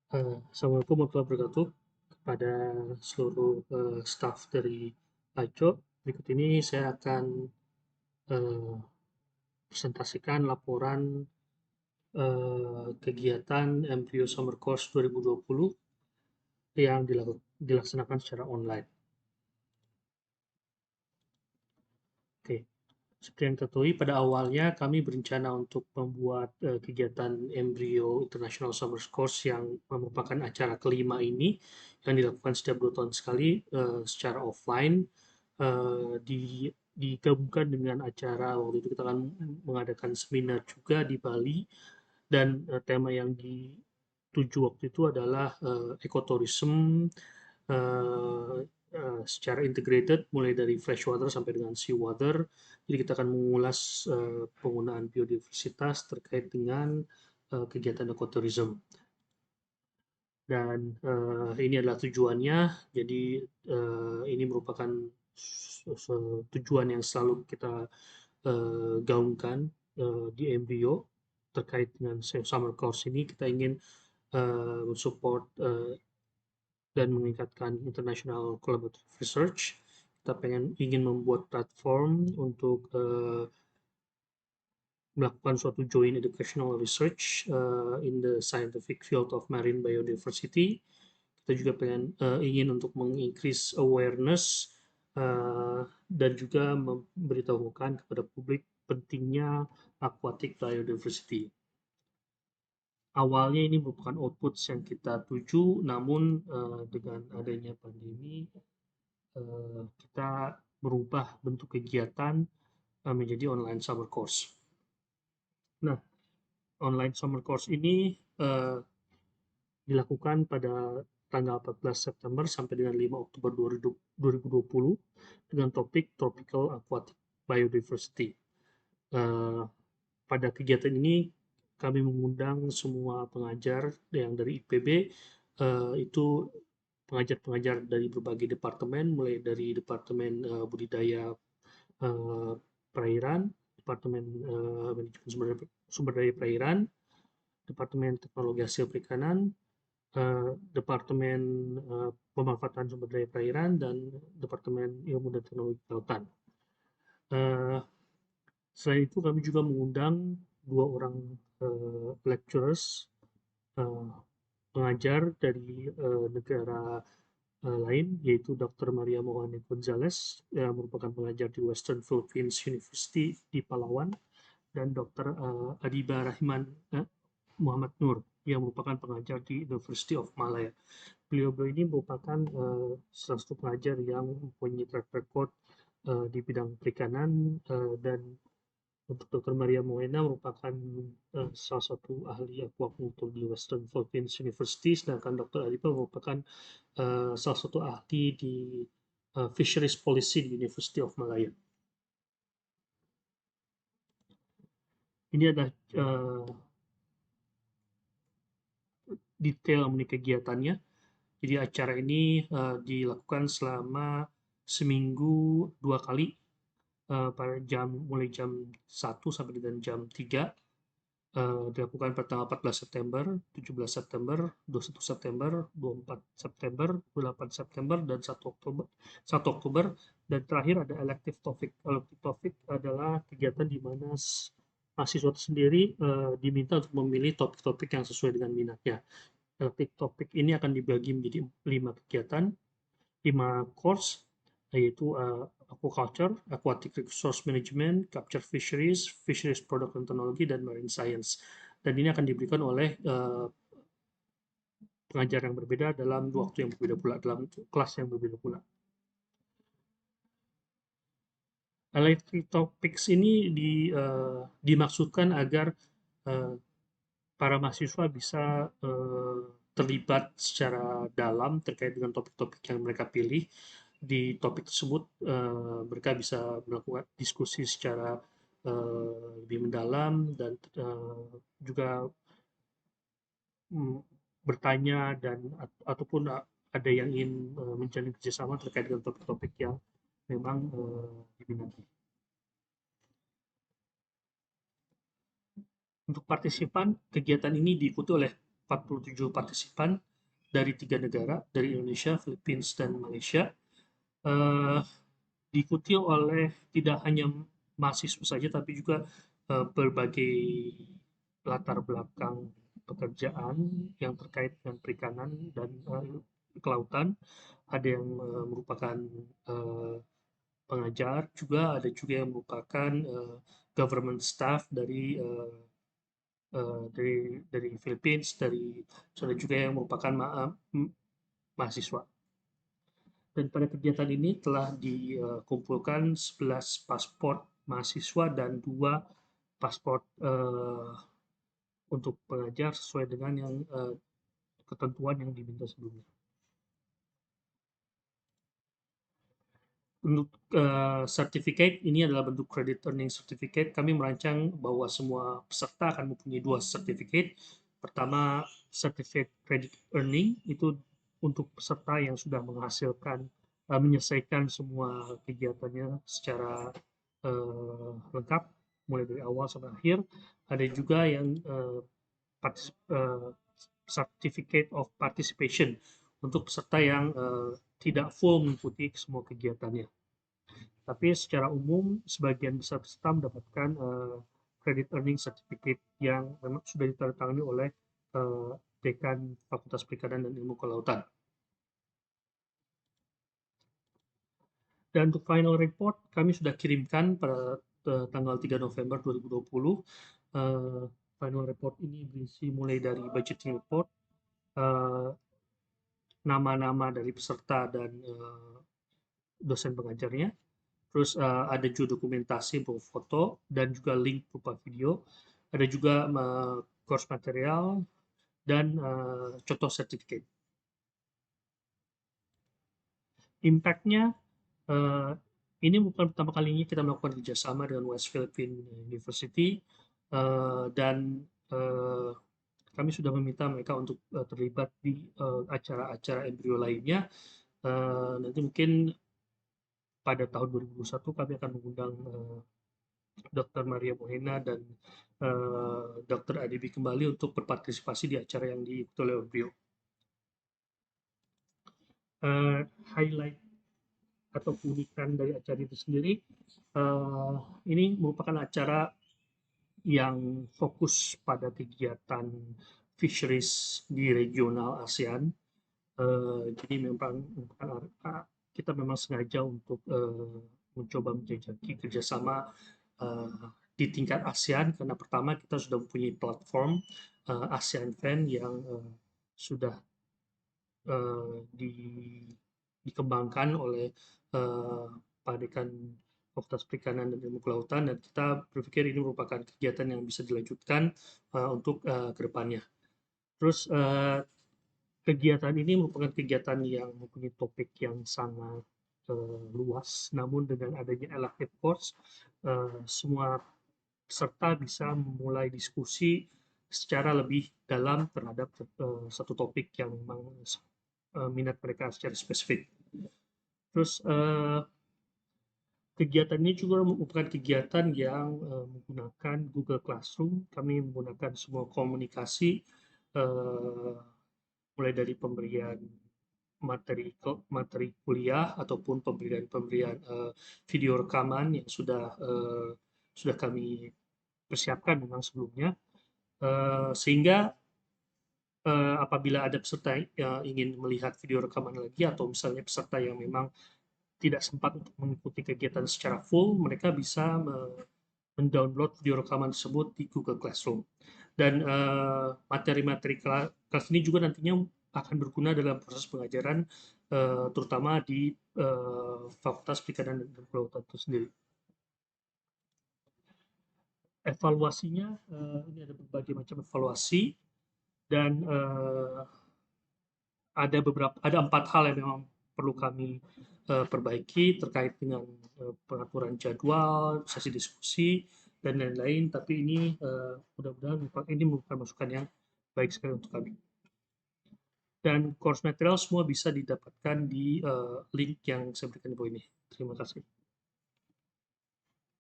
Assalamualaikum warahmatullahi wabarakatuh kepada seluruh staf dari Paco. Berikut ini saya akan eh, presentasikan laporan kegiatan MPO Summer Course 2020 yang dilaksanakan secara online. Oke, seperti yang ketahui pada awalnya kami berencana untuk membuat kegiatan Embryo International Summer Course yang merupakan acara kelima ini yang dilakukan setiap 2 tahun sekali secara offline digabungkan dengan acara waktu itu kita akan mengadakan seminar juga di Bali dan tema yang dituju waktu itu adalah ekotourism uh, secara integrated mulai dari freshwater sampai dengan seawater. Jadi kita akan mengulas penggunaan biodiversitas terkait dengan kegiatan ekotourism. Dan ini adalah tujuannya. Jadi ini merupakan tujuan yang selalu kita gaungkan di MBO terkait dengan summer course ini. Kita ingin support dan meningkatkan international collaborative research. Kita ingin membuat platform untuk melakukan suatu joint educational research in the scientific field of marine biodiversity. Kita juga ingin untuk mengincrease awareness dan juga memberitahukan kepada publik pentingnya aquatic biodiversity. Awalnya ini merupakan output yang kita tuju, namun dengan adanya pandemi kita berubah bentuk kegiatan menjadi online summer course. Nah, online summer course ini dilakukan pada tanggal 14 September sampai dengan 5 Oktober 2020 dengan topik Tropical Aquatic Biodiversity. Pada kegiatan ini kami mengundang semua pengajar yang dari IPB, itu pengajar-pengajar dari berbagai departemen, mulai dari departemen budidaya perairan, departemen manajemen sumber daya perairan, departemen teknologi hasil perikanan, departemen pemanfaatan sumber daya perairan, dan departemen ilmu dan teknologi kelautan. Selain itu kami juga mengundang 2 orang lecturers pengajar dari negara lain, yaitu Dr. Maria Mohane Gonzalez yang merupakan pengajar di Western Philippines University di Palawan, dan Dr. Adiba Rahiman Muhammad Nur yang merupakan pengajar di University of Malaya. Beliau-beliau ini merupakan salah satu pengajar yang mempunyai track record di bidang perikanan, dan untuk Dr. Maria Moena merupakan salah satu ahli aquaculture di Western Philippines University, sedangkan Dr. Adiba merupakan salah satu ahli di Fisheries Policy di University of Malaya. Ini adalah detail mengenai kegiatannya. Jadi acara ini dilakukan selama seminggu 2 kali pada mulai jam 1 sampai dengan jam 3. Dilakukan pada tanggal 14 September, 17 September, 21 September, 24 September, 28 September, dan 1 Oktober, dan terakhir ada elective topic. Elective topic adalah kegiatan di mana mahasiswa itu sendiri diminta untuk memilih topik-topik yang sesuai dengan minatnya. Elective topic ini akan dibagi menjadi 5 kegiatan, 5 course, yaitu aquaculture, aquatic resource management, capture fisheries, fisheries product and technology, dan marine science. Dan ini akan diberikan oleh pengajar yang berbeda dalam waktu yang berbeda pula, dalam kelas yang berbeda pula. Elective topics ini dimaksudkan agar para mahasiswa bisa terlibat secara dalam terkait dengan topik-topik yang mereka pilih. Di topik tersebut mereka bisa melakukan diskusi secara lebih mendalam dan juga bertanya dan ataupun ada yang ingin menjalin kerjasama terkait dengan topik-topik yang memang diminati. Untuk partisipan, kegiatan ini diikuti oleh 47 partisipan dari 3 negara, dari Indonesia, Filipina, dan Malaysia. Diikuti oleh tidak hanya mahasiswa saja, tapi juga berbagai latar belakang pekerjaan yang terkait dengan perikanan dan kelautan. Ada yang merupakan pengajar, juga ada juga yang merupakan government staff dari Filipina, ada juga yang merupakan mahasiswa. Dan pada kegiatan ini telah dikumpulkan 11 paspor mahasiswa dan 2 paspor untuk pengajar sesuai dengan yang ketentuan yang diminta sebelumnya. Untuk sertifikat ini adalah bentuk credit earning certificate. Kami merancang bahwa semua peserta akan mempunyai 2 sertifikat. Pertama, certificate credit earning itu untuk peserta yang sudah menghasilkan menyelesaikan semua kegiatannya secara lengkap mulai dari awal sampai akhir. Ada juga yang certificate of participation untuk peserta yang tidak full mengikuti semua kegiatannya. Tapi secara umum sebagian besar peserta mendapatkan credit earning certificate yang memang sudah ditandatangani oleh Dekan Fakultas Perikanan dan Ilmu Kelautan. Dan untuk final report kami sudah kirimkan pada tanggal 3 November 2020. Final report ini berisi mulai dari budgeting report, nama-nama dari peserta dan dosen pengajarnya, terus ada juga dokumentasi berupa foto dan juga link berupa video, ada juga course material dan contoh sertifikat. Impact-nya, ini bukan pertama kalinya kita melakukan kerjasama dengan West Philippine University, dan kami sudah meminta mereka untuk terlibat di acara-acara embrio lainnya. Nanti mungkin pada tahun 2021 kami akan mengundang Dr. Maria Mohena dan Dr. Adibi kembali untuk berpartisipasi di acara yang diikuti oleh beliau. Highlight atau keunikan dari acara itu sendiri, ini merupakan acara yang fokus pada kegiatan fisheries di regional ASEAN. Jadi memang kita memang sengaja untuk mencoba menjajaki kerjasama di tingkat ASEAN, karena pertama kita sudah mempunyai platform ASEAN Fan yang sudah dikembangkan oleh Pak Dekan Fakultas Perikanan dan Ilmu Kelautan, dan kita berpikir ini merupakan kegiatan yang bisa dilanjutkan untuk kedepannya. Terus kegiatan ini merupakan kegiatan yang mempunyai topik yang sangat luas, namun dengan adanya elective course, semua peserta bisa memulai diskusi secara lebih dalam terhadap satu topik yang memang minat mereka secara spesifik. Terus kegiatan ini juga merupakan kegiatan yang menggunakan Google Classroom. Kami menggunakan semua komunikasi mulai dari pemberian materi kuliah ataupun pemberian video rekaman yang sudah kami persiapkan memang sebelumnya, sehingga apabila ada peserta yang ingin melihat video rekaman lagi, atau misalnya peserta yang memang tidak sempat untuk mengikuti kegiatan secara full, mereka bisa mendownload video rekaman tersebut di Google Classroom. Dan materi-materi kelas ini juga nantinya akan berguna dalam proses pengajaran, terutama di Fakultas Perikanan dan Kelautan itu sendiri. Evaluasinya, ini ada berbagai macam evaluasi, dan ada 4 hal yang memang perlu kami perbaiki terkait dengan pengaturan jadwal, sesi diskusi, dan lain-lain. Tapi ini mudah-mudahan ini merupakan masukan yang baik sekali untuk kami. Dan course material semua bisa didapatkan di link yang saya berikan di bawah ini. Terima kasih.